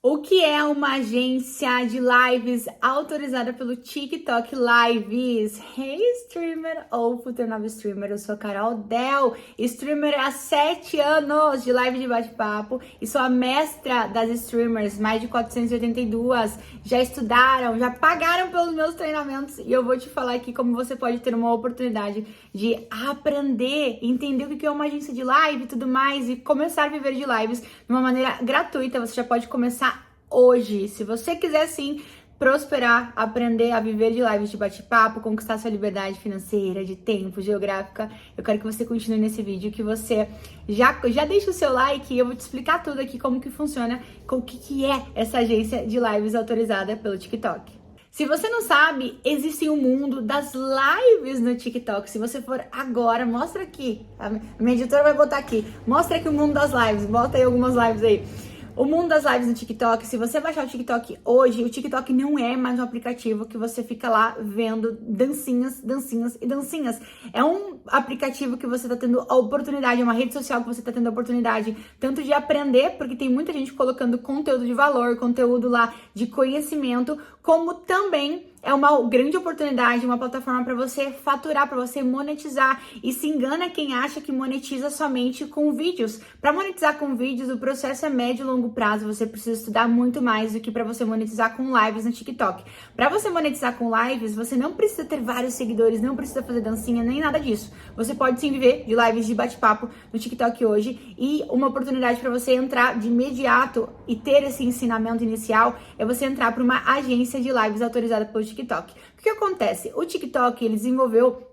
O que é uma agência de lives autorizada pelo TikTok Lives? Hey, streamer ou futuro novo streamer, eu sou a Carol Del, streamer há 7 anos de live de bate-papo e sou a mestra das streamers, mais de 482, já estudaram, já pagaram pelos meus treinamentos e eu vou te falar aqui como você pode ter uma oportunidade de aprender, entender o que é uma agência de live e tudo mais e começar a viver de lives de uma maneira gratuita. Você já pode começar hoje, se você quiser sim prosperar, aprender a viver de lives de bate-papo, conquistar sua liberdade financeira, de tempo, geográfica. Eu quero que você continue nesse vídeo, que você já deixa o seu like e eu vou te explicar tudo aqui como que funciona, o que é essa agência de lives autorizada pelo TikTok. Se você não sabe, existe um mundo das lives no TikTok. Se você for agora, mostra aqui, a minha editora vai botar aqui, mostra aqui o mundo das lives, bota aí algumas lives aí. O mundo das lives no TikTok, se você baixar o TikTok hoje, o TikTok não é mais um aplicativo que você fica lá vendo dancinhas, dancinhas e dancinhas. É um aplicativo que você tá tendo a oportunidade, é uma rede social que você tá tendo a oportunidade tanto de aprender, porque tem muita gente colocando conteúdo de valor, conteúdo lá de conhecimento, como também é uma grande oportunidade, uma plataforma para você faturar, para você monetizar. E se engana quem acha que monetiza somente com vídeos. Para monetizar com vídeos, o processo é médio e longo prazo. Você precisa estudar muito mais do que para você monetizar com lives no TikTok. Para você monetizar com lives, você não precisa ter vários seguidores, não precisa fazer dancinha, nem nada disso. Você pode sim viver de lives de bate-papo no TikTok hoje. E uma oportunidade para você entrar de imediato e ter esse ensinamento inicial é você entrar para uma agência de lives autorizada pelo TikTok. O que acontece? O TikTok, ele desenvolveu,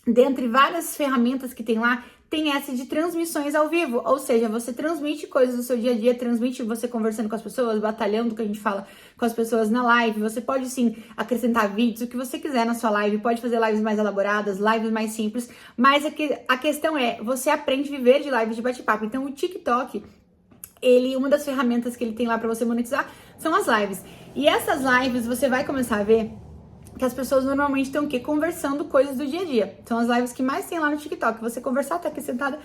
dentre várias ferramentas que tem lá, tem essa de transmissões ao vivo, ou seja, você transmite coisas do seu dia a dia, transmite você conversando com as pessoas, batalhando, que a gente fala com as pessoas na live. Você pode sim acrescentar vídeos, o que você quiser na sua live, pode fazer lives mais elaboradas, lives mais simples, mas a questão é, você aprende a viver de lives de bate-papo. Então o TikTok, uma das ferramentas que ele tem lá para você monetizar são as lives. E essas lives você vai começar a ver que as pessoas normalmente estão o quê? Conversando coisas do dia a dia. São as lives que mais tem lá no TikTok. Você conversar, tá aqui sentada,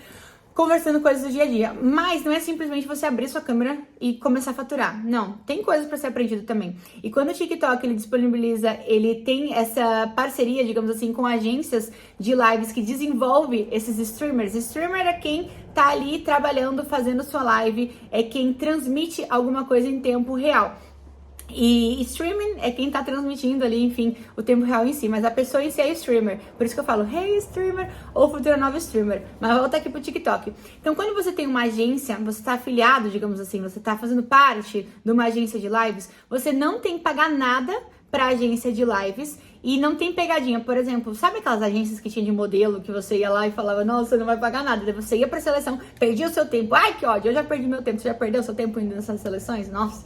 conversando coisas do dia a dia. Mas não é simplesmente você abrir sua câmera e começar a faturar. Não, tem coisas para ser aprendido também. E quando o TikTok ele disponibiliza, ele tem essa parceria, digamos assim, com agências de lives que desenvolve esses streamers. Streamer é quem tá ali trabalhando, fazendo sua live, é quem transmite alguma coisa em tempo real. E streaming é quem tá transmitindo ali, enfim, o tempo real em si, mas a pessoa em si é streamer. Por isso que eu falo, hey streamer ou futura nova streamer. Mas volta aqui pro TikTok. Então, quando você tem uma agência, você tá afiliado, digamos assim, você tá fazendo parte de uma agência de lives, você não tem que pagar nada pra agência de lives e não tem pegadinha. Por exemplo, sabe aquelas agências que tinha de modelo, que você ia lá e falava, nossa, você não vai pagar nada. Daí você ia pra seleção, perdia o seu tempo. Ai, que ódio, eu já perdi meu tempo. Você já perdeu seu tempo indo nessas seleções? Nossa.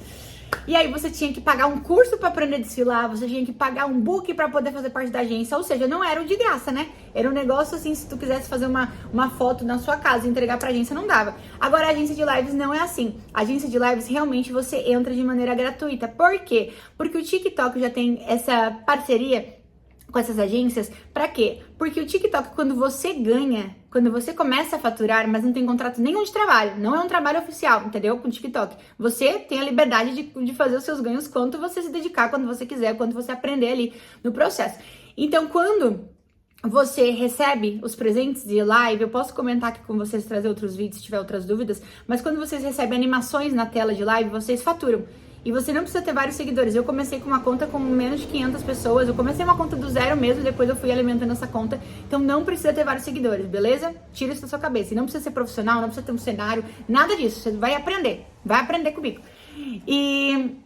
E aí você tinha que pagar um curso para aprender a desfilar, você tinha que pagar um book para poder fazer parte da agência, ou seja, não era de graça, né? Era um negócio assim, se tu quisesse fazer uma foto na sua casa e entregar pra agência, não dava. Agora a agência de lives não é assim. A agência de lives realmente você entra de maneira gratuita. Por quê? Porque o TikTok já tem essa parceria com essas agências, pra quê? Porque o TikTok, quando você começa a faturar, mas não tem contrato nenhum de trabalho, não é um trabalho oficial, entendeu? Com o TikTok, você tem a liberdade de fazer os seus ganhos quanto você se dedicar, quando você quiser, quando você aprender ali no processo. Então, quando você recebe os presentes de live, eu posso comentar aqui com vocês, trazer outros vídeos se tiver outras dúvidas, mas quando vocês recebem animações na tela de live, vocês faturam. E você não precisa ter vários seguidores. Eu comecei com uma conta com menos de 500 pessoas. Eu comecei uma conta do zero mesmo, depois eu fui alimentando essa conta. Então não precisa ter vários seguidores, beleza? Tira isso da sua cabeça. E não precisa ser profissional, não precisa ter um cenário, nada disso. Você vai aprender comigo. E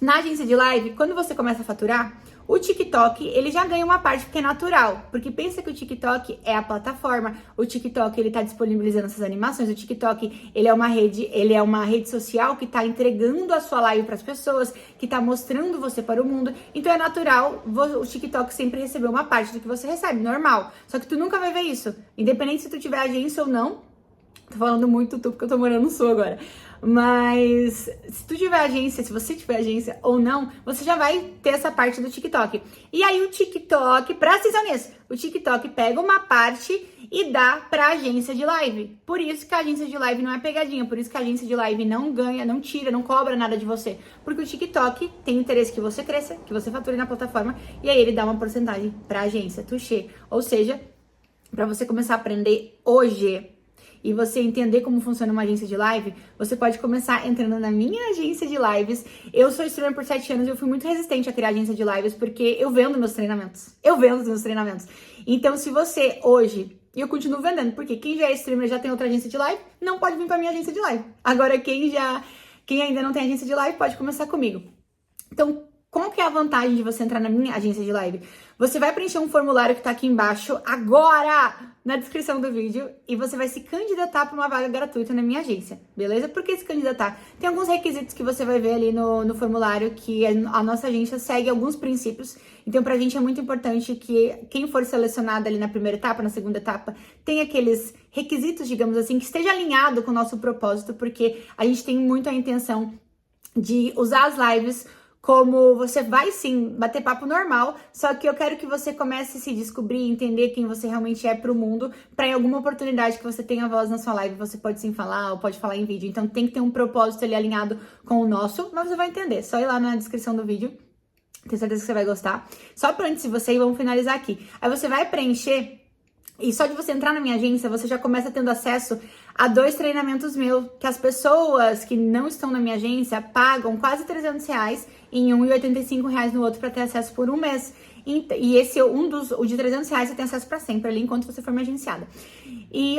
na agência de live, quando você começa a faturar, o TikTok, ele já ganha uma parte que é natural, porque pensa que o TikTok é a plataforma, o TikTok, ele tá disponibilizando essas animações, o TikTok, ele é uma rede social que tá entregando a sua live para as pessoas, que tá mostrando você para o mundo, então é natural o TikTok sempre receber uma parte do que você recebe, normal, só que tu nunca vai ver isso, independente se tu tiver agência ou não. Tô falando muito tu, porque eu tô morando no Sul agora. Mas se tu tiver agência, se você tiver agência ou não, você já vai ter essa parte do TikTok. E aí o TikTok, presta atenção nisso, o TikTok pega uma parte e dá pra agência de live. Por isso que a agência de live não é pegadinha, por isso que a agência de live não ganha, não tira, não cobra nada de você. Porque o TikTok tem interesse que você cresça, que você fature na plataforma, e aí ele dá uma porcentagem pra agência, touché. Ou seja, pra você começar a aprender hoje e você entender como funciona uma agência de live, você pode começar entrando na minha agência de lives. Eu sou streamer por 7 anos e eu fui muito resistente a criar agência de lives porque eu vendo meus treinamentos. Então, se você hoje, e eu continuo vendendo, porque quem já é streamer já tem outra agência de live, não pode vir pra minha agência de live. Agora, quem ainda não tem agência de live, pode começar comigo. Então, qual que é a vantagem de você entrar na minha agência de live? Você vai preencher um formulário que tá aqui embaixo, agora, na descrição do vídeo, e você vai se candidatar para uma vaga gratuita na minha agência, beleza? Por que se candidatar? Tem alguns requisitos que você vai ver ali no formulário, que a nossa agência segue alguns princípios. Então, pra gente é muito importante que quem for selecionado ali na primeira etapa, na segunda etapa, tenha aqueles requisitos, digamos assim, que esteja alinhado com o nosso propósito, porque a gente tem muito a intenção de usar as lives como você vai sim bater papo normal, só que eu quero que você comece a se descobrir, entender quem você realmente é pro mundo, pra em alguma oportunidade que você tenha voz na sua live, você pode sim falar ou pode falar em vídeo. Então tem que ter um propósito ali alinhado com o nosso, mas você vai entender, só ir lá na descrição do vídeo. Tenho certeza que você vai gostar. Só pra antes de você ir, vamos finalizar aqui. Aí você vai preencher e só de você entrar na minha agência, você já começa tendo acesso a 2 treinamentos meus, que as pessoas que não estão na minha agência pagam quase R$300 em um e R$85 no outro para ter acesso por um mês. E esse, o de R$300 você tem acesso para sempre ali, enquanto você for minha agenciada.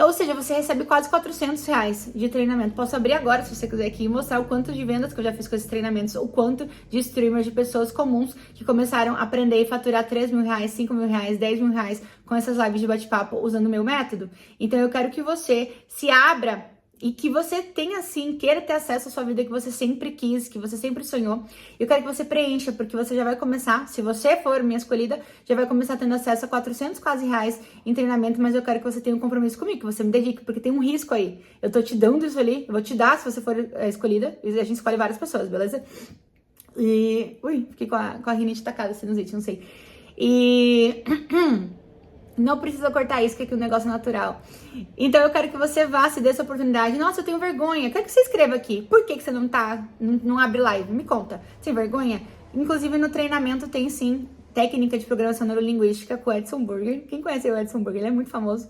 Ou seja, você recebe quase R$400 de treinamento. Posso abrir agora, se você quiser aqui, e mostrar o quanto de vendas que eu já fiz com esses treinamentos, o quanto de streamers, de pessoas comuns que começaram a aprender e faturar R$3.000, R$5.000, R$10.000 com essas lives de bate-papo usando o meu método. Então eu quero que você se abra e que você tenha, assim, queira ter acesso à sua vida que você sempre quis, que você sempre sonhou. Eu quero que você preencha, porque você já vai começar, se você for minha escolhida, já vai começar tendo acesso a R$400 quase em treinamento, mas eu quero que você tenha um compromisso comigo, que você me dedique, porque tem um risco aí. Eu tô te dando isso ali, eu vou te dar se você for escolhida, e a gente escolhe várias pessoas, beleza? E... Ui, fiquei com a rinite tacada, sinusite, não sei. E... Não precisa cortar isso, que o negócio é natural. Então eu quero que você vá, se dê essa oportunidade. Nossa, eu tenho vergonha. Quero que você escreva aqui. Por que você não abre live? Me conta. Sem vergonha? Inclusive no treinamento tem sim técnica de programação neurolinguística com o Edson Burger. Quem conhece o Edson Burger? Ele é muito famoso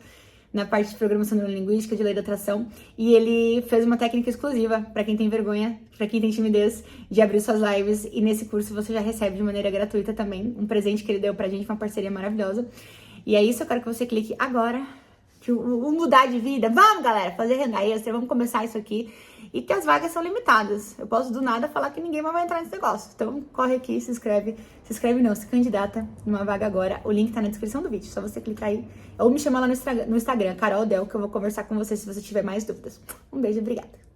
na parte de programação neurolinguística, de lei da atração. E ele fez uma técnica exclusiva para quem tem vergonha, para quem tem timidez de abrir suas lives. E nesse curso você já recebe de maneira gratuita também um presente que ele deu pra gente, uma parceria maravilhosa. E é isso, eu quero que você clique agora, vamos mudar de vida. Vamos, galera, fazer renda extra, vamos começar isso aqui. E que as vagas são limitadas. Eu posso do nada falar que ninguém mais vai entrar nesse negócio. Então, corre aqui, se inscreve não, se candidata numa vaga agora. O link tá na descrição do vídeo, só você clicar aí. Ou me chama lá no Instagram, Carol Del, que eu vou conversar com você se você tiver mais dúvidas. Um beijo, obrigada.